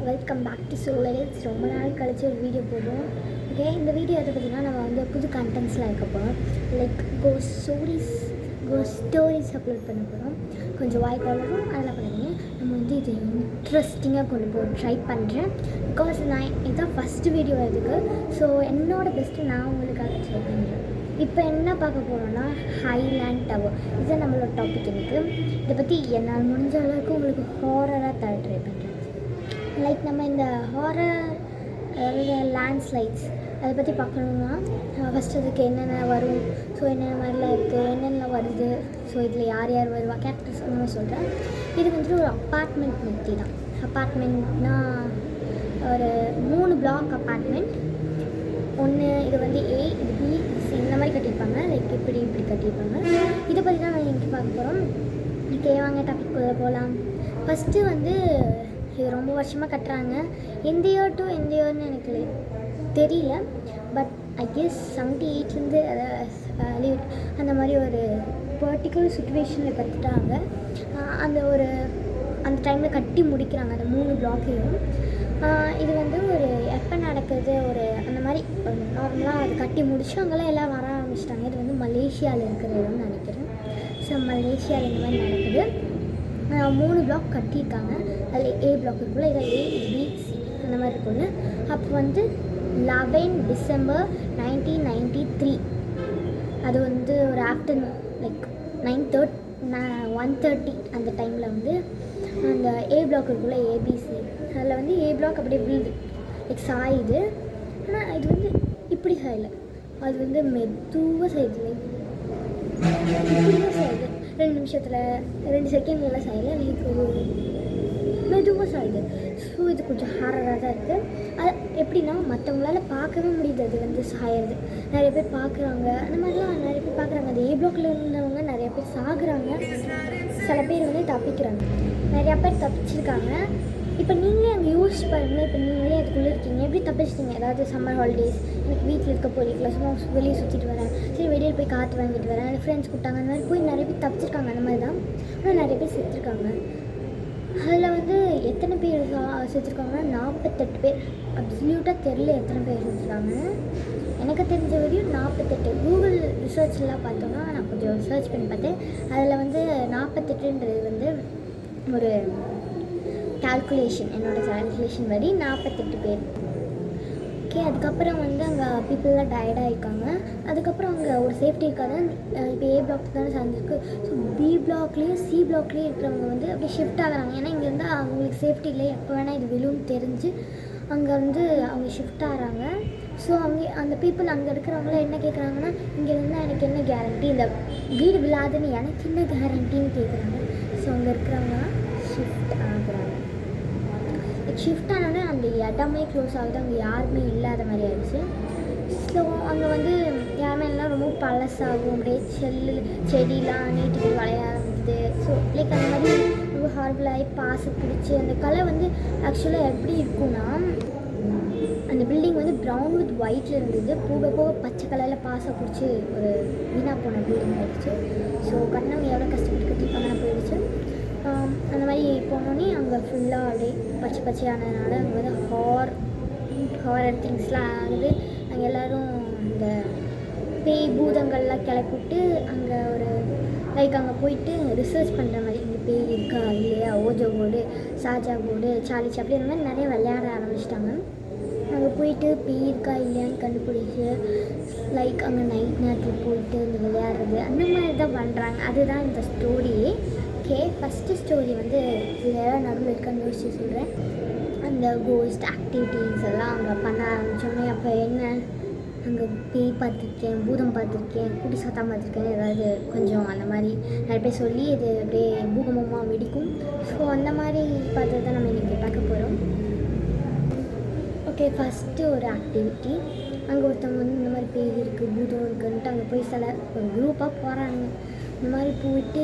Welcome back to சோலரில்ஸ். ரொம்ப நாள் கழிச்சு ஒரு வீடியோ போடுறோம். ஓகே, இந்த வீடியோ எதை பற்றினா நம்ம வந்து புது கண்டென்ட்ஸ்லாம் இருக்க போகிறோம். லைக் கோஸ்ட் ஸ்டோரிஸ் அப்லோட் பண்ண போகிறோம். கொஞ்சம் வாய்க்காலும் அதெல்லாம் பண்ணாதீங்க. நம்ம வந்து இது இன்ட்ரெஸ்டிங்காக கொண்டு போக ட்ரை பண்ணுறேன். பிகாஸ் நான் இதுதான் ஃபஸ்ட்டு வீடியோ இதுக்கு. ஸோ என்னோடய பெஸ்ட்டு நான் உங்களுக்காக ட்ரை பண்ணுறேன். இப்போ என்ன பார்க்க போகிறோன்னா ஹைலேண்ட் டவர். இதுதான் நம்மளோட டாபிக். எனக்கு இதை பற்றி என்னால் முடிஞ்ச அளவுக்கு உங்களுக்கு ஹாரராக தர ட்ரை பண்ணுறேன். லைக் நம்ம இந்த ஹாரர் அதாவது லேண்ட்ஸ்லைட்ஸ் அதை பற்றி பார்க்கணுன்னா ஃபஸ்ட்டு அதுக்கு என்னென்ன வரும், ஸோ என்னென்ன மாதிரிலாம் இருக்குது, என்னென்ன வருது, ஸோ இதில் யார் யார் வருவா, கேரக்டர்ஸ் நான் சொல்கிறேன். இது வந்துட்டு ஒரு அப்பார்ட்மெண்ட் பற்றி தான். அப்பார்ட்மெண்ட்னா ஒரு 3 பிளாக் அப்பார்ட்மெண்ட். ஒன்று இது வந்து ஏ, இது பி, சி இந்த மாதிரி கட்டியிருப்பாங்க. லைக் இப்படி கட்டியிருப்பாங்க. இதை பற்றி தான் நான் இன்றைக்கி பார்க்க போகிறோம். ஓகே, வாங்க டாபிக் போகலாம். ஃபஸ்ட்டு வந்து இது ரொம்ப வருஷமாக கட்டுறாங்க. எந்த இயர் டு எந்த இயர்னு எனக்கு தெரியல. பட் ஐ கெஸ் 78லேருந்து அதை அந்த மாதிரி ஒரு பர்டிகுலர் சுச்சுவேஷனில் கட்டுறாங்க. அந்த டைமில் கட்டி முடிக்கிறாங்க அந்த 3 பிளாக்கையும். இது வந்து ஒரு எப்போ நடக்குது, ஒரு அந்த மாதிரி நார்மலாக அது கட்டி முடிச்சு அங்கெல்லாம் எல்லாம் வர ஆரம்பிச்சிட்டாங்க. இது வந்து மலேசியாவில் இருக்கிற இடம்னு நினைக்கிறேன். ஸோ மலேசியாவில் இந்த மாதிரி நடக்குது. 3 பிளாக் கட்டியிருக்காங்க. அதில் ஏ பிளாக் இருக்குல்ல, இதில் ஏ, பி, சி அந்த மாதிரி இருக்குல்ல. அப்போ வந்து 11 டிசம்பர் 1993 அது வந்து ஒரு ஆஃப்டர்நூன் லைக் 1:30 அந்த டைமில் வந்து அந்த ஏ பிளாக் இருக்குல்ல, ஏபிசி, அதில் வந்து ஏ பிளாக் அப்படியே விழுது, லைக் சாயுது. ஆனால் இது வந்து இப்படி சாயலை, அது வந்து மெதுவாக சாயுது. லைக் இப்படிதான் சாயுது. 2 நிமிஷத்தில் 2 செகண்ட்லாம் சாயலை, லைக் ஒரு மெதுவாக சாயுது. ஸோ இது கொஞ்சம் ஹாரராக தான் இருக்குது. அது எப்படின்னா மற்றவங்களால பார்க்கவே முடியுது. அது வந்து சாயறது நிறைய பேர் பார்க்குறாங்க. அந்த மாதிரிலாம் நிறைய பேர் பார்க்குறாங்க. அது ஏ பிளாக்கில் இருந்தவங்க நிறைய பேர் சாகுறாங்க. சில பேர் வந்து தப்பிக்கிறாங்க. நிறையா பேர் தப்பிச்சிருக்காங்க. இப்போ நீங்களே அங்கே யோசிச்சு பாருங்களேன். இப்போ நீங்களே அதுக்குள்ளே இருக்கீங்க, எப்படி தப்பிச்சிட்டிங்க? அதாவது சம்மர் ஹாலிடேஸ், எனக்கு வீட்டில் இருக்க போலிக்கல, சும்மா வெளியே சுற்றிட்டு வரேன், சரி வெளியில் போய் காற்று வாங்கிட்டு வரேன், எனக்கு ஃப்ரெண்ட்ஸ் கூப்பிட்டாங்க, அந்த மாதிரி போய் நிறைய பேர் தப்பிச்சிருக்காங்க. அந்த மாதிரி தான். ஆனால் நிறைய பேர் செத்துருக்காங்க. அதில் வந்து எத்தனை பேர் செத்துருக்காங்கன்னா 48 பேர். அப்சல்யூட்டாக தெரில எத்தனை பேர் செத்துருக்காங்க. எனக்கு தெரிஞ்ச வரையும் 48. கூகுள் ரிசர்ச்லாம் பார்த்தோன்னா நான் கொஞ்சம் சர்ச் பண்ணி பார்த்தேன். அதில் வந்து 48ன்றது வந்து ஒரு கால்குலேஷன், என்னோடய கால்குலேஷன் படி 48 பேர். ஓகே, அதுக்கப்புறம் வந்து அங்கே பீப்புளெலாம் டயர்டாக இருக்காங்க. அதுக்கப்புறம் அங்கே ஒரு சேஃப்டி இருக்காது. இப்போ ஏ பிளாக் தானே சார்ந்திருக்கு. ஸோ பி பிளாக்லேயும் சி பிளாக்லேயும் இருக்கிறவங்க வந்து அப்படியே ஷிஃப்ட் ஆகிறாங்க. ஏன்னா இங்கே இருந்தால் அவங்களுக்கு சேஃப்டி இல்லை, எப்போ வேணால் இது விழுன்னு தெரிஞ்சு அங்கே வந்து அவங்க ஷிஃப்ட் ஆகிறாங்க. ஸோ அந்த பீப்புள் அங்கே இருக்கிறவங்களாம் என்ன கேட்குறாங்கன்னா, இங்கே இருந்தால் எனக்கு என்ன கேரண்டி, இந்த வீடு விழாதுன்னு எனக்கு என்ன கேரண்டின்னு கேட்குறாங்க. ஸோ அங்கே இருக்கிறவங்களாம் ஷிஃப்ட் ஆகுறாங்க. ஷிஃப்ட் ஆனோடனே அந்த இடமே க்ளோஸ் ஆகுது. அங்கே யாருமே இல்லாத மாதிரி ஆயிடுச்சு. ஸோ அங்கே வந்து யாருமே எல்லாம் ரொம்ப பழசாகும். அப்படியே செடிலாம் நீட்டுக்கு வளைய ஆரம்பிக்குது. ஸோ லைக் அந்த மாதிரி ரொம்ப ஹார்பிளாகி பாசை பிடிச்சி அந்த கலை வந்து ஆக்சுவலாக எப்படி இருக்குன்னா, அந்த பில்டிங் வந்து ப்ரௌன் வித் ஒயிட்டில் இருந்தது. போக பச்சை கலரில் பாசை பிடிச்சி ஒரு வீணாக போன பில்டிங் ஆகிடுச்சு. ஸோ கட்டினவங்க எவ்வளோ கஷ்டப்பட்டு கட்டிப்பாங்கன்னு போயிடுச்சு. அந்த மாதிரி போனோடனே அங்கே ஃபுல்லாக அப்படியே பச்சையானதுனால அங்கே வந்து ஹாரர் திங்ஸ்லாம் ஆகுது. அங்கே எல்லோரும் இந்த பேய் பூதங்கள்லாம் கிளப்பிவிட்டு அங்கே ஒரு லைக் அங்கே போயிட்டு ரிசர்ச் பண்ணுற மாதிரி, இங்கே பேய் இருக்கா இல்லையா, ஓஜோ போர்டு, சாஜா போர்டு, சார்லி சாப்ளின் இந்த மாதிரி நிறைய விளையாட ஆரம்பிச்சிட்டாங்க. அங்கே போயிட்டு பேய் இருக்கா இல்லையான்னு கண்டுபிடிச்சி லைக் அங்கே நைட் நேரத்தில் போயிட்டு இந்த விளையாடுறது அந்த மாதிரி தான் பண்ணுறாங்க. அதுதான் இந்த ஸ்டோரியே. ஓகே, ஃபஸ்ட்டு ஸ்டோரி வந்து இதில் நடுவில் இருக்கான்னு யோசிச்சு சொல்கிறேன். அந்த கோஸ்ட் ஆக்டிவிட்டீஸ் எல்லாம் அங்கே பண்ண ஆரம்பித்தோன்னே, அப்போ என்ன அங்கே பேய் பார்த்துருக்கேன், பூதம் பார்த்துருக்கேன், குடி சாத்தா பார்த்துருக்கேன், ஏதாவது கொஞ்சம் அந்த மாதிரி நிறைய பேர் சொல்லி இது அப்படியே பூகமமாக வெடிக்கும். ஸோ அந்த மாதிரி பார்த்து தான் நம்ம இன்றைக்கி பார்க்க போகிறோம். ஓகே, ஃபஸ்ட்டு ஒரு ஆக்டிவிட்டி. அங்கே ஒருத்தவங்க வந்து இந்த மாதிரி பேய் இருக்குது, பூதம் இருக்குன்ட்டு அங்கே போய் ஒரு குரூப்பாக போகிறாங்க. இந்த மாதிரி போயிட்டு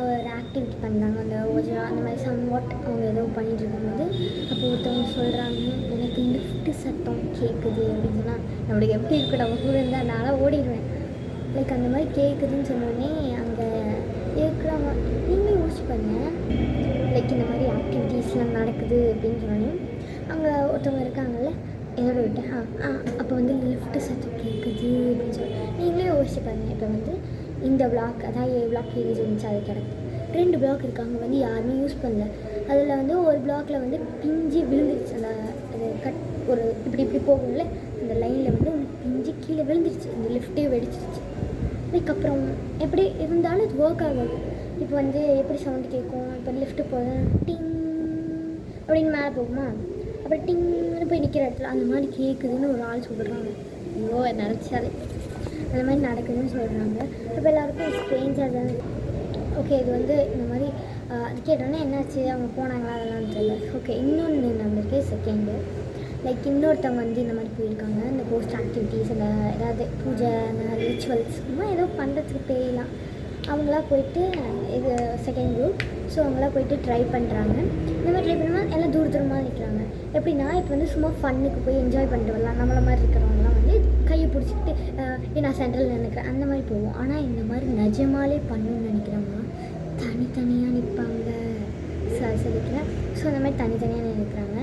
ஒரு ஆக்டிவிட்டி பண்ணுறாங்க. அந்த ஓஜா அந்த மாதிரி சம்வாட் அவங்க ஏதோ பண்ணிகிட்டு இருக்கும்போது அப்போ ஒருத்தவங்க சொல்கிறாங்க, எனக்கு லிஃப்ட்டு சத்தம் கேட்குது அப்படின்னு சொன்னால் நம்மளுக்கு எப்படி இருக்கட்டும், அவங்க கூட இருந்தால் நான் ஓடிடுவேன். லைக் அந்த மாதிரி கேட்குதுன்னு சொன்னோடனே அங்கே இருக்கிறவங்க நீங்களே யோசிச்சு பாருங்க. லைக் லைக் இந்த மாதிரி ஆக்டிவிட்டீஸ்லாம் நடக்குது அப்படின்னு சொன்னோன்னே அங்கே ஒருத்தவங்க இருக்காங்கல்ல என்னோட விட்டு அப்போ வந்து லிஃப்ட்டு சத்தம் கேட்குது அப்படின்னு சொல்லி நீங்களே யோசிச்சு பாருங்கள். இப்போ வந்து இந்த பிளாக் அதான் ஏ பிளாக் ஏரிஸ் இருந்துச்சு, அது கிடக்கு 2 பிளாக் இருக்குது. அங்கே வந்து யாருமே யூஸ் பண்ணல. அதில் வந்து ஒரு பிளாக்கில் வந்து பிஞ்சு விழுந்துருச்சு. அந்த அது ஒரு இப்படி போகும்ல அந்த லைனில் வந்து ஒன்று பிஞ்சு கீழே விழுந்துருச்சு. அந்த லிஃப்ட்டே வெடிச்சிருச்சு. அதுக்கப்புறம் எப்படி இருந்தாலும் இது ஒர்க் ஆகாது. இப்போ வந்து எப்படி சவுண்டு கேட்கும், இப்போ லிஃப்ட்டு போதும் டிங் அப்படின்னு மேலே போகுமா, அப்புறம் டிங்னு போய் நிற்கிற இடத்துல அந்த மாதிரி கேட்குதுன்னு ஒரு ஆள் சொல்கிறாங்க. ஐயோ நினச்சாலே அந்த மாதிரி நடக்குதுன்னு சொல்கிறாங்க. இப்போ எல்லாருக்கும் ஸ்ட்ரேஞ்சாக தான். ஓகே இது வந்து இந்த மாதிரி அது கேட்டோன்னே என்னாச்சு அவங்க போனாங்களா அதெல்லாம் தெரியல. ஓகே இன்னொன்று நம்மளுக்கு செகண்டு லைக் இன்னொருத்தவங்க வந்து இந்த மாதிரி போயிருக்காங்க. இந்த போஸ்ட் ஆக்டிவிட்டீஸ் இல்லை ஏதாவது பூஜை அந்த ரிச்சுவல்ஸ் ஏதோ பண்ணுறதுக்கு தெரியலாம். அவங்களாம் போயிட்டு இது செகண்ட் குரூப். ஸோ அவங்களாம் போயிட்டு ட்ரை பண்ணுறாங்க. இந்த மாதிரி ட்ரை பண்ணும்போது எல்லாம் தூரமாக நிற்கிறாங்க. எப்படின்னா இப்போ வந்து சும்மா ஃபன்னுக்கு போய் என்ஜாய் பண்ணிட்டு வரலாம். நம்மள மாதிரி இருக்கிறவங்களாம் வந்து கையை பிடிச்சிக்கிட்டு நான் சென்ட்ரல் நினைக்கிறேன் அந்த மாதிரி போவோம். ஆனால் இந்த மாதிரி நிஜமாலே பண்ணணும்னு நினைக்கிறவங்க தனித்தனியாக நிற்பாங்க. சொல்லிக்கிறேன். ஸோ அந்த மாதிரி தனித்தனியாக நினைக்கிறாங்க.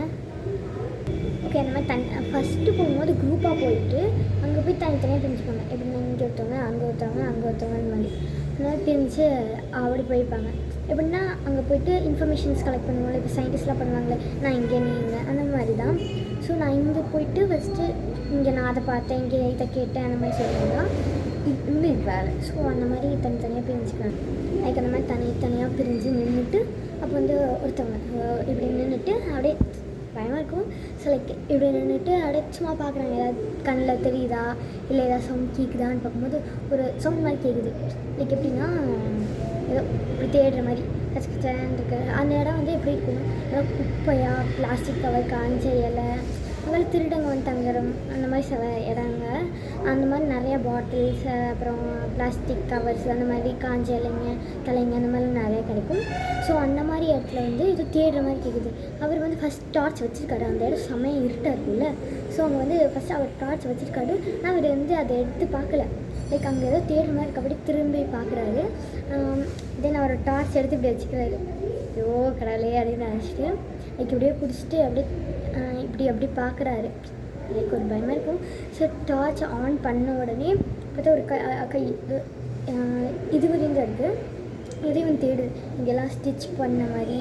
ஓகே அந்த மாதிரி ஃபஸ்ட்டு போகும்போது குரூப்பாக போயிட்டு அங்கே போய் தனித்தனியாக பிரிஞ்சுப்பாங்க. எப்படின்னா இங்கே ஒருத்தவங்க அங்கே ஒருத்தவங்க அங்கே ஒருத்தவங்க அந்த மாதிரி பிரிஞ்சு அப்படி போயிருப்பாங்க. எப்படின்னா அங்கே போய்ட்டு இன்ஃபர்மேஷன்ஸ் கலெக்ட் பண்ணுவாங்க. இப்போ சயின்டிஸ்ட்லாம் பண்ணுவாங்களே நான் இங்கே நீங்கள் அந்த மாதிரி தான். ஸோ நான் இங்கே போயிட்டு ஃபஸ்ட்டு இங்கே நான் அதை பார்த்தேன், இங்கே இதை கேட்டேன் அந்த மாதிரி சொல்லுவாங்க. இது வேறு. ஸோ அந்த மாதிரி தனித்தனியாக பிரிஞ்சுக்கிறாங்க. அதுக்கு அந்த மாதிரி தனித்தனியாக பிரிஞ்சு நின்றுட்டு அப்போ வந்து ஒருத்தவங்க இப்படி நின்றுட்டு அப்படியே பயமாக இருக்கும். ஸோ லைக் இப்படி நின்றுட்டு அப்படியே சும்மா பார்க்குறாங்க. ஏதாவது கண்ணில் தெரியுதா இல்லை ஏதாவது சவுண்ட் கேட்குதான்னு பார்க்கும்போது ஒரு சவுண்ட் மாதிரி கேட்குது. லைக் எப்படின்னா ஏதோ இப்படி தேடுற மாதிரி கச்சக்கச்சான் இருக்கு. அந்த இடம் வந்து எப்படி இருக்குன்னா ஏதாவது குப்பையாக பிளாஸ்டிக் கவர் காஞ்ச இலை அங்கே திருடங்க வந்து தங்குறோம் அந்த மாதிரி சில இடங்க. அந்த மாதிரி நிறையா பாட்டில்ஸ் அப்புறம் பிளாஸ்டிக் கவர்ஸ் அந்த மாதிரி காஞ்ச இலைங்க தலைங்க அந்த மாதிரி நிறையா கிடைக்கும். ஸோ அந்த மாதிரி இடத்துல வந்து இது தேடுற மாதிரி கேட்குது. அவர் வந்து ஃபஸ்ட் டார்ச் வச்சுருக்காரு. அந்த இடம் செமையாக இருட்டாக இருக்குல்ல. ஸோ அவங்க வந்து ஃபஸ்ட்டு அவர் டார்ச் வச்சுருக்காரு. ஆனால் அவர் வந்து அதை எடுத்து பார்க்கல. லைக் அங்கே ஏதோ தேடுற மாதிரி இருக்க அப்படி திரும்பி பார்க்குறாரு. தென் அவர் டார்ச் எடுத்து இப்படி வச்சுக்கிறாரு. ஐயோ கடவுளே அப்படின்னு நினச்சிட்டு லைக் இப்படியே பிடிச்சிட்டு அப்படியே இப்படி பார்க்குறாரு. லைக் ஒரு பயமாக இருக்கும். ஸோ டார்ச் ஆன் பண்ண உடனே பார்த்தா ஒரு கை இது வரையும் தான் இருக்குது. இதையும் தேடுது. இங்கெல்லாம் ஸ்டிச் பண்ண மாதிரி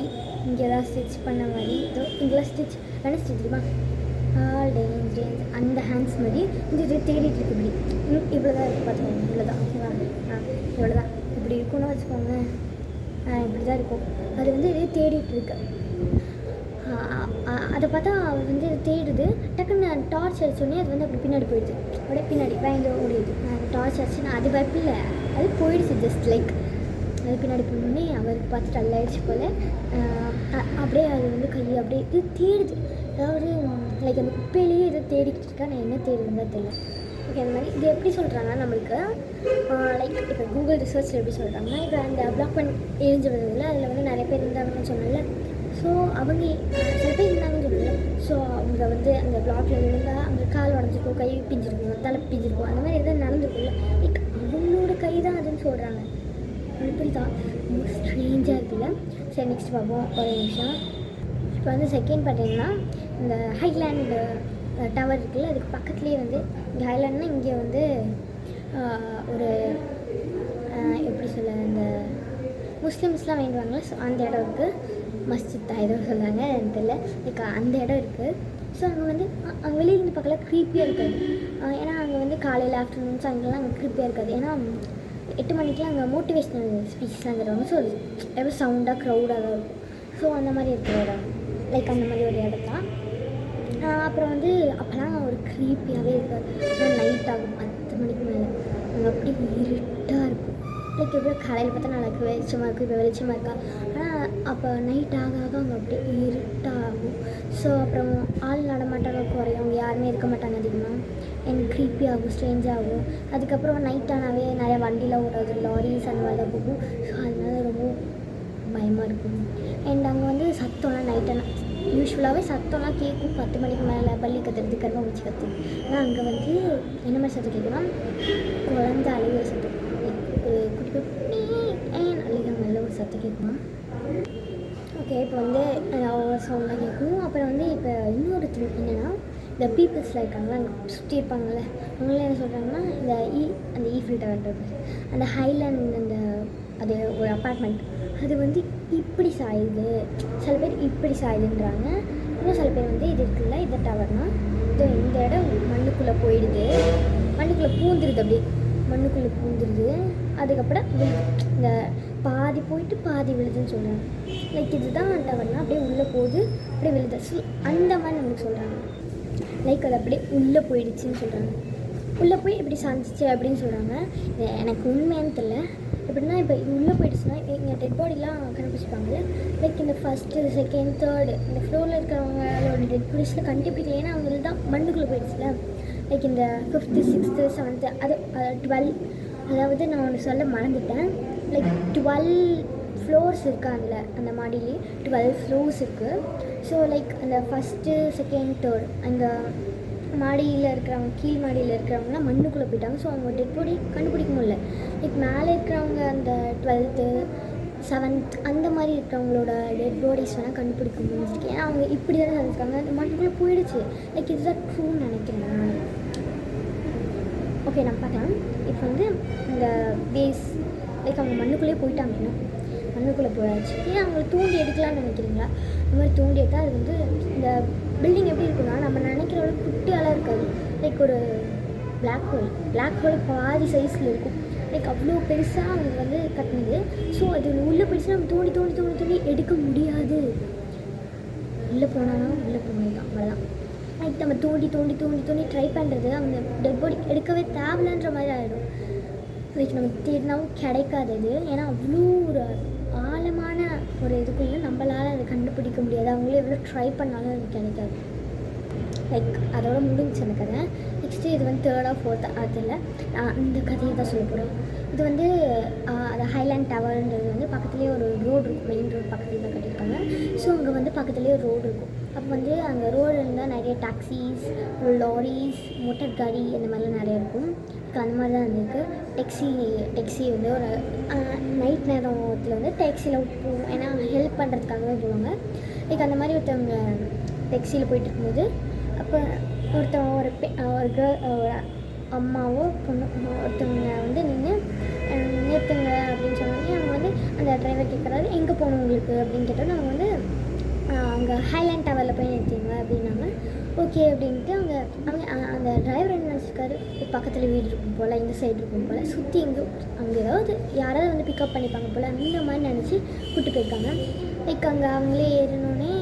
இங்கெல்லாம் ஸ்டிச் பண்ண மாதிரி இதோ இங்கெல்லாம் ஸ்டிச் வேணா ஸ்டிச் தெரியுமா டேஞ்ச் அந்த ஹேண்ட்ஸ் மாதிரி இது தேடிட்டு இருக்கு. இப்படி இவ்வளோ தான் இருக்குது பார்த்துக்கோங்க. இவ்வளோ தான் ஓகேவா? இவ்வளோ தான் இப்படி இருக்குன்னு வச்சுக்கோங்க. இப்படி தான் இருக்கும். அது வந்து இதே தேடிட்டு இருக்கு. அதை பார்த்தா அவர் வந்து தேடுது. டக்குன்னு டார்ச் அடிச்சோடனே அது வந்து அப்படி பின்னாடி போயிடுது. அப்படியே பின்னாடி பயந்து ஓடிடுது. டார்ச் அடிச்சு நான் அது பயப்பில்லை, அது போயிடுச்சு. ஜஸ்ட் லைக் அது பின்னாடி போனோடனே அவருக்கு பார்த்துட்டு அல்லாயிடுச்சு போல். அப்படியே அது வந்து கையை அப்படியே இது தேடுது. அதாவது லைக் அந்த குப்பையிலேயே இதை தேடிக்கிட்டு இருக்கா. நான் என்ன தேடுதுன்னு தான் தெரியல. ஓகே அந்த மாதிரி இது எப்படி சொல்கிறாங்கன்னா நம்மளுக்கு லைக் இப்போ கூகுள் ரிசர்ச்சில் எப்படி சொல்கிறாங்கன்னா இப்போ அந்த பிளாக் பண்ணி எரிஞ்சு வந்ததில்ல அதில் வந்து நிறைய பேர் இருந்தாங்கன்னு சொன்னால. ஸோ அவங்க சில பேர் இருந்தாங்கன்னு சொல்லல. ஸோ அவங்க வந்து அந்த பிளாக்ல விழுந்தால் அங்கே கால் உடஞ்சிருக்கும், கை பிஞ்சிருக்கும், தலை பிஞ்சிருக்கும், அந்த மாதிரி எதாவது நடந்துருக்கும்ல. லைக் அவங்களோட கை தான் அதுன்னு சொல்கிறாங்க. இப்படி தான் ஸ்ட்ரேஞ்சாக இருக்குல்ல. சரி நெக்ஸ்ட் பார்ப்போம். ஒரு நிமிஷம். இப்போ வந்து செகண்ட் பார்த்தீங்கன்னா இந்த ஹைலேண்டு டவர் இருக்குல்ல, அதுக்கு பக்கத்துலேயே வந்து இங்கே ஹைலேண்ட்னா இங்கே வந்து ஒரு எப்படி சொல்ல இந்த முஸ்லீம்ஸ்லாம் வேண்டுவாங்களே. ஸோ அந்த இடம் இருக்குது. மஸ்ஜித் தான் ஏதோ சொல்கிறாங்க எனக்கு தெரியல. லைக் அந்த இடம் இருக்குது. ஸோ அங்கே வந்து அங்கே வெளியிருந்து பார்க்கலாம் க்ரீப்பியாக இருக்காது. ஏன்னா அங்கே வந்து காலையில் ஆஃப்டர்நூன் சாயங்காலம் அங்கே க்ரீப்பியாக இருக்காது. ஏன்னா 8 மணிக்கெலாம் அங்கே மோட்டிவேஷ்னல் ஸ்பீச்சஸ்லாம் தருவாங்க. ஸோ எவ்வளோ சவுண்டாக க்ரௌடாக தான் இருக்கும். ஸோ அந்த மாதிரி இருக்கிற இடம் லைக் அந்த மாதிரி ஒரு இடம் தான். அப்புறம் வந்து அப்போலாம் ஒரு க்ரீப்பியாகவே இருக்காது. அப்புறம் நைட் ஆகும் 10 மணிக்கு மேலே அங்கே அப்படி இருட்டாக இருக்கும். லைக் எவ்வளோ காலையில் பார்த்தா நல்லா வெளிச்சமாக இருக்கும். இப்போ வெளிச்சமாக இருக்கா. ஆனால் அப்போ நைட் ஆக ஆக அங்கே அப்படியே இருட்டாகும். ஸோ அப்புறம் ஆள் நடமாட்டாங்க குறையும். அவங்க யாருமே இருக்க மாட்டாங்க அதிகமாக. எனக்கு க்ரீப்பி ஆகும், ஸ்ட்ரேஞ்ச் ஆகும். அதுக்கப்புறம் நைட் ஆனாவே நிறையா வண்டியில் ஓடாது, லாரிஸ் அந்த மாதிரி தான் போகும். ஸோ அதனால ரொம்ப பயமாக இருக்கும். அண்ட் அங்கே வந்து சத்தம்லாம் நைட்டான யூஸ்வலாகவே சத்தம்லாம் கேட்கும். 10 மணிக்கு மேலே பள்ளி கத்துறது, கருவாம்பூச்சி கற்று. ஆனால் அங்கே வந்து என்ன மாதிரி சத்தம் கேட்குன்னா குழந்த அழுகிற சத்தம். குட்டி குட்டி அழுகிற நல்ல ஒரு சத்தம் கேட்குமா. ஓகே இப்போ வந்து ஒவ்வொரு சவுண்டாக கேட்கும். அப்புறம் வந்து இப்போ இன்னொரு திங் என்னென்னா, இந்த பீப்புள்ஸில் இருக்காங்களா அங்கே சுற்றி இருப்பாங்கள்ல, அவங்களாம் என்ன சொல்கிறாங்கன்னா, அந்த ஈஃபில் டவர்ன்றது அந்த ஹைலேண்ட் அது ஒரு அப்பார்ட்மெண்ட் அது வந்து இப்படி சாயுது, சில பேர் இப்படி சாயுதுன்றாங்க. இன்னும் சில பேர் வந்து இது இருக்குல்ல, இந்த டவர்னால் இந்த இடம் மண்ணுக்குள்ளே போயிடுது, மண்ணுக்குள்ளே பூந்துருது, அப்படியே மண்ணுக்குள்ளே பூந்துருது, அதுக்கப்புறம் இந்த பாதி போயிட்டு பாதி விழுதுன்னு சொல்கிறாங்க. லைக் இதுதான் டவர்னால் அப்படியே உள்ளே போகுது, அப்படியே விழுது. ஸோ அந்த மாதிரி நம்மளுக்கு சொல்கிறாங்க. லைக் அது அப்படியே உள்ளே போயிடுச்சுன்னு சொல்கிறாங்க. உள்ளே போய் இப்படி சாஞ்சிச்சு அப்படின்னு சொல்கிறாங்க. இது எனக்கு உண்மையானு தெரியல. எப்படின்னா இப்போ இது உள்ளே போயிடுச்சுன்னா இங்கே டெட் பாடிலாம் கண்டுபிடிச்சிப்பாங்க. லைக் இந்த ஃபஸ்ட்டு, செகண்ட், தேர்டு இந்த ஃப்ளோரில் இருக்கிறவங்களோட டெட் பாடிஸில் கண்டுபிடிக்கல. ஏன்னா அவங்க தான் மண்ணுக்குள்ளே போயிடுச்சுல. லைக் இந்த 5th, 6th, 7th அது 12, அதாவது நான் ஒன்று சொல்ல மறந்துட்டேன். லைக் 12 ஃப்ளோர்ஸ் இருக்குது அதில், அந்த மாடியிலே 12 ஃப்ளோர்ஸ் இருக்குது. ஸோ லைக் அந்த ஃபஸ்ட்டு, செகண்ட், தேர்ட் அந்த மாடியில் இருக்கிறவங்க, கீழ் மாடியில் இருக்கிறவங்களாம் மண்ணுக்குள்ளே போயிட்டாங்க. ஸோ அவங்க டெட் பாடி கண்டுபிடிக்க முடியல. லைக் மேலே இருக்கிறவங்க அந்த 12th, 7th அந்த மாதிரி இருக்கிறவங்களோட டெட் பாடிஸ் வேணால் கண்டுபிடிக்க முடிஞ்சிருக்கு. ஏன்னா அவங்க இப்படி தானே இருக்காங்க, அந்த மண்ணுக்குள்ளே போயிடுச்சு. லைக் இதுதான் ட்ரூன்னு நினைக்கிறேன். ஓகே நம்ம பார்க்கலாம். இப்போ வந்து இந்த பேஸ் லைக் அவங்க மண்ணுக்குள்ளேயே போயிட்டாங்கன்னா, மண்ணுக்குள்ளே போயாச்சு. ஏன் அவங்களை தூண்டி எடுக்கலான்னு நினைக்கிறீங்களா? இந்த மாதிரி தூண்டி எடுத்தால் அது வந்து இந்த பில்டிங் எப்படி இருக்குன்னா, நம்ம நினைக்கிற அளவுக்கு குட்டியாலாம் இருக்காது. லைக் ஒரு பிளாக் ஹோல் பாதி சைஸில் இருக்கும். லைக் அவ்வளோ பெருசாக அவங்க வந்து கட்டினது. ஸோ அது உள்ளே போயிடுச்சுன்னா நம்ம தூண்டி எடுக்க முடியாது. உள்ளே போனாலும் உள்ளே போக முடியும், அவ்வளோதான். லைக் நம்ம தூண்டி ட்ரை பண்ணுறது அவங்க டெட் பாடி எடுக்கவே தேவையில்லைன்ற மாதிரி ஆகிடும். லைக் நம்ம தேடினாவும் கிடைக்காதது. ஏன்னா அவ்வளோ ஒரு ஆழமான ஒரு இதுக்குள்ளே நம்மளால் அதை கண்டுபிடிக்க முடியாது. அவங்களே எவ்வளோ ட்ரை பண்ணாலும் அது கிடைக்காது. லைக் அதோட முடிஞ்சு அந்த கதை. நெக்ஸ்ட்டு இது வந்து 3rd or 4th அதில் நான் இந்த கதையை தான் சொல்ல போகிறேன். இது வந்து அது ஹைலேண்ட் டவர்ன்றது வந்து பக்கத்துலேயே ஒரு ரோடு இருக்கும், மெயின் ரோடு பக்கத்தில் தான் கட்டியிருக்காங்க. ஸோ அங்கே வந்து பக்கத்துலேயே ஒரு ரோடு இருக்கும். அப்போ வந்து அங்கே ரோடு இருந்தால் நிறைய டாக்ஸிஸ், லாரிஸ், மோட்டர் காடி இந்த மாதிரிலாம் நிறைய இருக்கும். அந்த மாதிரி தான் இருக்குது. டெக்ஸி வந்து ஒரு நைட் நேரத்தில் வந்து டேக்ஸியில் போவோம், ஏன்னா ஹெல்ப் பண்ணுறதுக்காகவே போவாங்க. லைக் அந்த மாதிரி ஒருத்தவங்க டெக்ஸியில் போயிட்டு இருக்கும்போது அப்போ ஒருத்தவங்க ஒரு அம்மாவோ பொண்ணு ஒருத்தவங்க வந்து நின்று நிறுத்துங்க அப்படின்னு சொன்னோடனே அவங்க வந்து அந்த டிரைவர் கேட்குறாரு, எங்கே போகணும் உங்களுக்கு அப்படின்னு கேட்டோன்னா அவங்க வந்து அங்கே ஹைலேண்ட் டவரில் போய் நிறுத்திங்க அப்படின்னாங்க. ஓகே அப்படின்ட்டு அவங்க அந்த டிரைவர் என்ன நினச்சிருக்காரு, பக்கத்தில் வீடு இருக்கும் போல், இந்த சைடு இருக்கும் போல், சுற்றி அங்கே ஏதாவது யாராவது வந்து பிக்கப் பண்ணிப்பாங்க போல், அந்த மாதிரி நினச்சி கூப்பிட்டு போயிருக்காங்க. லைக் அங்கே அவங்களே ஏறினோடனே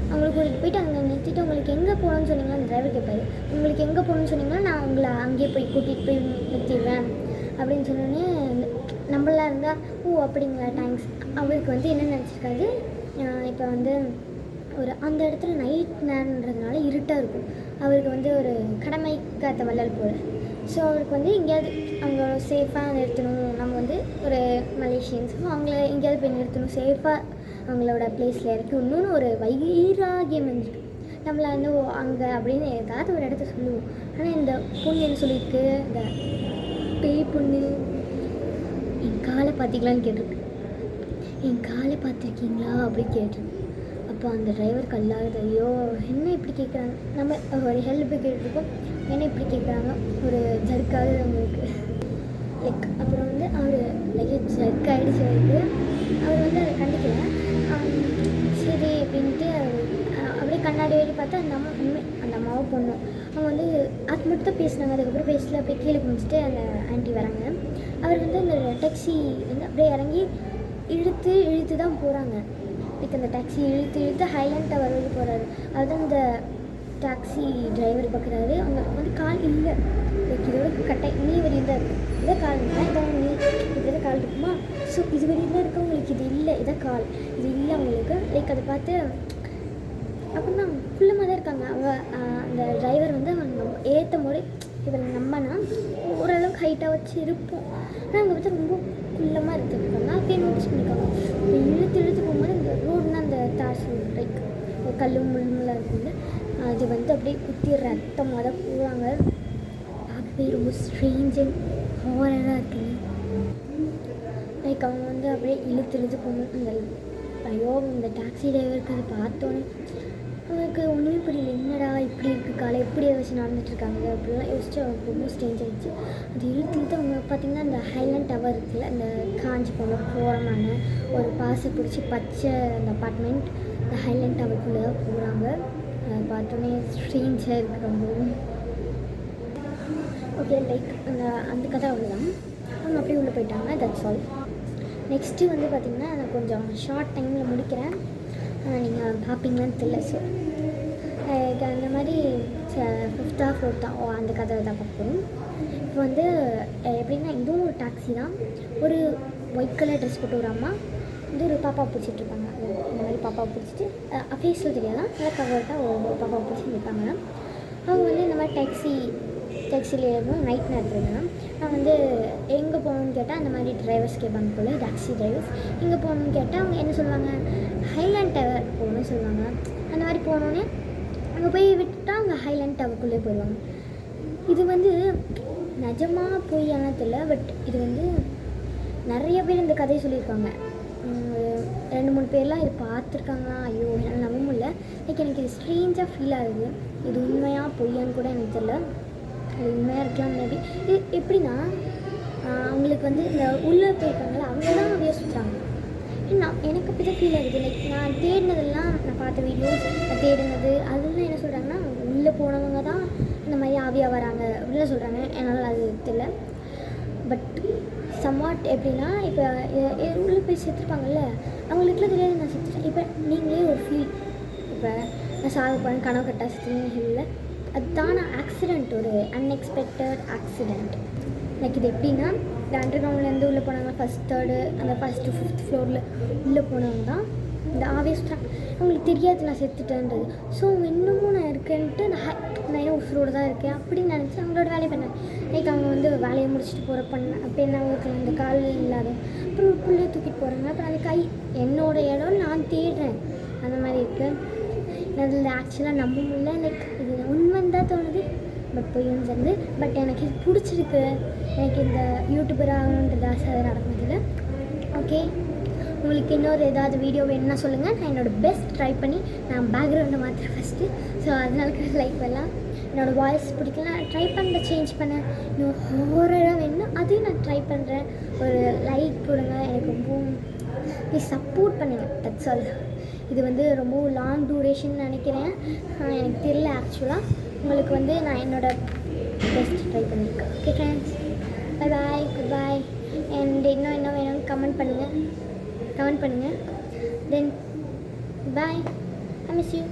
அவங்களுக்கு கூட்டிகிட்டு போயிட்டு அங்கே நிறுத்திட்டு உங்களுக்கு எங்கே போகணும்னு சொன்னீங்கன்னா அந்த டிரைவர் கேட்பாரு, உங்களுக்கு எங்கே போகணும்னு சொன்னீங்கன்னா நான் உங்களை அங்கேயே போய் கூட்டிகிட்டு போய் நிறுத்திடுவேன் அப்படின்னு சொன்னோடனே நம்மளாக இருந்தால் ஓ அப்படிங்களா தேங்க்ஸ். அவருக்கு வந்து என்ன நினச்சிருக்காரு, இப்போ வந்து ஒரு அந்த இடத்துல நைட் நேரன்றதுனால இருட்டாக இருக்கும். அவருக்கு வந்து ஒரு கடமை காத்த வள்ளல் போல். ஸோ அவருக்கு வந்து எங்கேயாவது அவங்க சேஃபாக நிறுத்தணும், நம்ம வந்து ஒரு மலேசியன்ஸ் அவங்கள எங்கேயாவது போய் நிறுத்தணும், சேஃபாக அவங்களோட பிளேஸில் இறக்கி விடணும்னு ஒரு வைராகியம் வந்துருக்கு. நம்மளை வந்து அங்கே அப்படின்னு ஏதாவது ஒரு இடத்த சொல்லுவோம். ஆனால் இந்த பொண்ணு என்ன சொல்லியிருக்கு, இந்த பேய் பொண்ணு என் காலை பார்த்திங்களான்னு கேட்டிருக்கு. என் காலை பார்த்துருக்கீங்களா அப்படின்னு கேட்டிருக்கு. அப்போ அந்த டிரைவர் கல்லாகுது, ஐயோ என்ன இப்படி கேட்குறாங்க, நம்ம ஒரு ஹெல்ப்பு கேட்டிருக்கோம், என்ன இப்படி கேட்குறாங்க, ஒரு ஜர்க்காகுது அவங்களுக்கு. லைக் அப்புறம் வந்து அவர் லைக் ஜர்க் ஆகிடுச்சு அவருக்கு. அவர் வந்து அதை கண்டிக்கல. சரி அப்படின்ட்டு அப்படியே கண்ணாடி வேடி பார்த்தா அந்த அம்மாவை பொண்ணும் அவங்க வந்து அது மட்டும் தான் பேசினாங்க. அதுக்கப்புறம் பேசல, அப்படியே கீழே குமிச்சிட்டு அந்த ஆண்டி வராங்க. அவர் வந்து அந்த டாக்ஸி வந்து அப்படியே இறங்கி இழுத்து தான் போகிறாங்க. லைக் அந்த டாக்ஸி இழுத்து ஹைலேண்ட் டவர் வரைக்கும் போகிறாரு. அதுதான் இந்த டாக்ஸி டிரைவர் பார்க்குறாரு. அவங்களுக்கு வந்து கால் இல்லை. லைக் இதோட கட்டை நீ வரையும் தான் இருக்குது, இதை கால் இல்லை, இதான் நீ இதில் கால் இருக்குமா, ஸோ இது வரையும் தான் இருக்குது அவங்களுக்கு, இது இல்லை, இதான் கால், இது இல்லை அவங்களுக்கு. லைக் அதை பார்த்து அப்படின்னா ஃபுல்லமாக தான் இருக்காங்க. அவங்க அந்த டிரைவர் வந்து அவங்க ஏற்றும் போது இவர் நம்மனா ஓரளவுக்கு ஹைட்டாக வச்சு இருப்போம், ஆனால் அவங்க வந்து ரொம்ப குள்ளமாக இருந்துருக்காங்க. அப்படியே நோட்டீஸ் பண்ணியிருக்காங்க. இழுத்து போகும்போது இந்த ரோடுனா அந்த தார் ரோடு, லைக் கல் முள்முலாம் இருக்குங்க, அது வந்து அப்படியே குத்தி ரத்தமாக தான் போவாங்க. பார்க்கவே ரொம்ப ஸ்ட்ரேஞ்ச் அண்ட் ஹாரராக இருக்குங்க. லைக் அவங்க வந்து அப்படியே இழுத்து போகும்போது அந்த ஐயோ இந்த டாக்ஸி டிரைவருக்கு அதை பார்த்தோன்னே அவருக்கு ஒன்றுமே புரியல, என்னடா இப்படி இருக்குது காலை எப்படி வச்சு நடந்துட்டுருக்காங்க அப்படிலாம் யோசிச்சு அவருக்கு ரொம்ப ஸ்டேஞ்ச் ஆகிடுச்சு. அது இழுத்து அவங்க பார்த்திங்கன்னா அந்த ஹைலேண்ட் டவர் இருக்குல்ல, அந்த காஞ்சி போன கோரமான ஒரு பாசை பிடிச்சி பச்சை அந்த அப்பார்ட்மெண்ட் இந்த ஹைலேண்ட் டவருக்குள்ளே தான் போகிறாங்க. அதை பார்த்தோன்னே ஸ்ட்ரேஞ்சாக இருக்குது ரொம்பவும். ஓகே, லைக் அந்த கதை அவ்வளோதான். அவங்க அப்படியே உள்ளே போயிட்டாங்க. That's all. நெக்ஸ்ட்டு வந்து பார்த்திங்கன்னா நான் கொஞ்சம் ஷார்ட் டைமில் முடிக்கிறேன், நீங்கள் பார்ப்பீங்களான்னு தெரியல. ஸோ அந்த மாதிரி 5th or 4th அந்த கதை தான் பார்ப்போம். இப்போ வந்து எப்படின்னா இதுவும் ஒரு டாக்ஸி தான். ஒரு ஒயிட் கலர் ட்ரெஸ் போட்டு ஒரு அம்மா வந்து ஒரு பாப்பா பிடிச்சிட்ருப்பாங்க. இந்த மாதிரி பாப்பாவை பிடிச்சிட்டு ஃபேஸில் தெரியாதான் நல்லா கவர்ட்டாக ஒரு பாப்பாவை பிடிச்சி நிற்பாங்க. அவங்க வந்து இந்த மாதிரி டாக்ஸியில் ஏறணும் நைட் நேரத்தில் தான். நான் வந்து எங்கே போகணுன்னு கேட்டால் அந்த மாதிரி டிரைவர்ஸ் கேட்பாங்க போல், டாக்ஸி டிரைவர்ஸ். எங்கே போகணுன்னு கேட்டால் அவங்க என்ன சொல்லுவாங்க, ஹைலேண்ட் டவர் போகணும்னு சொல்லுவாங்க. அந்த மாதிரி போனோடனே அங்கே போய் விட்டுட்டா அவங்க ஹைலேண்ட் டவருக்குள்ளே போயிடுவாங்க. இது வந்து நிஜமாக பொய்யான தெரியல, பட் இது வந்து நிறைய பேர் இந்த கதையை சொல்லியிருக்காங்க. 2-3 பேர்லாம் இது பார்த்துருக்காங்களா, ஐயோ என்னால் நம்ப முடியல. லைக் எனக்கு இது ஸ்ட்ரேஞ்சாக ஃபீல் ஆகுது. இது உண்மையாக பொய்யான்னு கூட எனக்கு தெரியல. அது உண்மையாக இருக்கலாம் மேபி. இது எப்படின்னா அவங்களுக்கு வந்து இந்த உள்ளே போயிருக்காங்களா அவங்க தான் யோசிச்சுறாங்க. எனக்கு அப்படி தான் ஃபீல் ஆகுது. லைக் நான் தேடினதெல்லாம், நான் பார்த்த வீடியோஸ், நான் தேடினது அதெல்லாம் என்ன சொல்கிறாங்கன்னா உள்ளே போனவங்க தான் இந்த மாதிரி ஆவியாக வராங்க அப்படிலாம் சொல்கிறாங்க. என்னால் அது தெரியல. பட் சம்வாட் எப்படின்னா இப்போ உள்ளே போய் செத்துருப்பாங்கல்ல, அவங்களுக்குலாம் தெரியாது நான் செத்துட்டேன். இப்போ நீங்களே ஒரு ஃபீல், இப்போ நான் சாக போகிறேன் கனவு கட்டா செத்துன்னு இல்லை, அதுதான் ஆக்சிடெண்ட், ஒரு அன்எக்ஸ்பெக்டட் ஆக்சிடெண்ட். லைக் இது எப்படின்னா இந்த அண்டர் கிரவுண்ட்லேருந்து உள்ளே போனாங்க, 1st 3rd அந்த 1st to 5th ஃப்ளோரில் உள்ளே போனவங்க தான் இந்த ஆவேஸ்டாக. அவங்களுக்கு தெரியாது நான் செத்துட்டேன்றது. ஸோ அவங்க இன்னமும் நான் இருக்கேன்ட்டு நான் இன்னும் உசுரோடு தான் இருக்கேன் அப்படின்னு நினச்சி அவங்களோட வேலையை பண்ணேன். லைக் அவங்க வந்து வேலையை முடிச்சுட்டு போகிற அப்போ என்ன அவங்களுக்கு அந்த கால் இல்லாத அப்புறம் ஒரு புள்ளையை தூக்கிட்டு போகிறாங்க. அப்புறம் அந்த கை என்னோட இடம் நான் தேடுறேன் அந்த மாதிரி இருக்குது. அதில் ஆக்சுவலாக நம்ப முடியல. லைக் இது உண்மைன்னு தான் தோணுது, பட் பொய்ன்னு சொல்லுது. பட் எனக்கு இது பிடிச்சிருக்கு. எனக்கு இந்த யூடியூபர் ஆகணுன்றது ஆசை நடந்ததில்லை. ஓகே, உங்களுக்கு இன்னொரு ஏதாவது வீடியோ வேணும்னா சொல்லுங்கள். நான் என்னோடய பெஸ்ட் ட்ரை பண்ணி நான் பேக்ரவுண்டை மாற்றுறேன் ஃபஸ்ட்டு. ஸோ அதனால லைக் பண்ணலாம். என்னோடய வாய்ஸ் பிடிக்கலாம், நான் ட்ரை பண்ண சேஞ்ச் பண்ணேன். இன்னும் ஹாரராக வேணும்னா அதையும் நான் ட்ரை பண்ணுறேன். ஒரு லைக் கொடுங்க, எனக்கு ரொம்ப ப்ளீஸ் சப்போர்ட் பண்ணுங்கள். That's all. இது வந்து ரொம்ப லாங் டூரேஷன் நினைக்கிறேன், எனக்கு தெரியல ஆக்சுவலாக. உங்களுக்கு வந்து நான் என்னோடய பெஸ்ட் ட்ரை பண்ணியிருக்கேன். Okay friends, bye bye, good bye. And இன்னும் என்ன வேணும்னு கமெண்ட் பண்ணுங்கள். தென் பாய், ஐ மிஸ் யூ.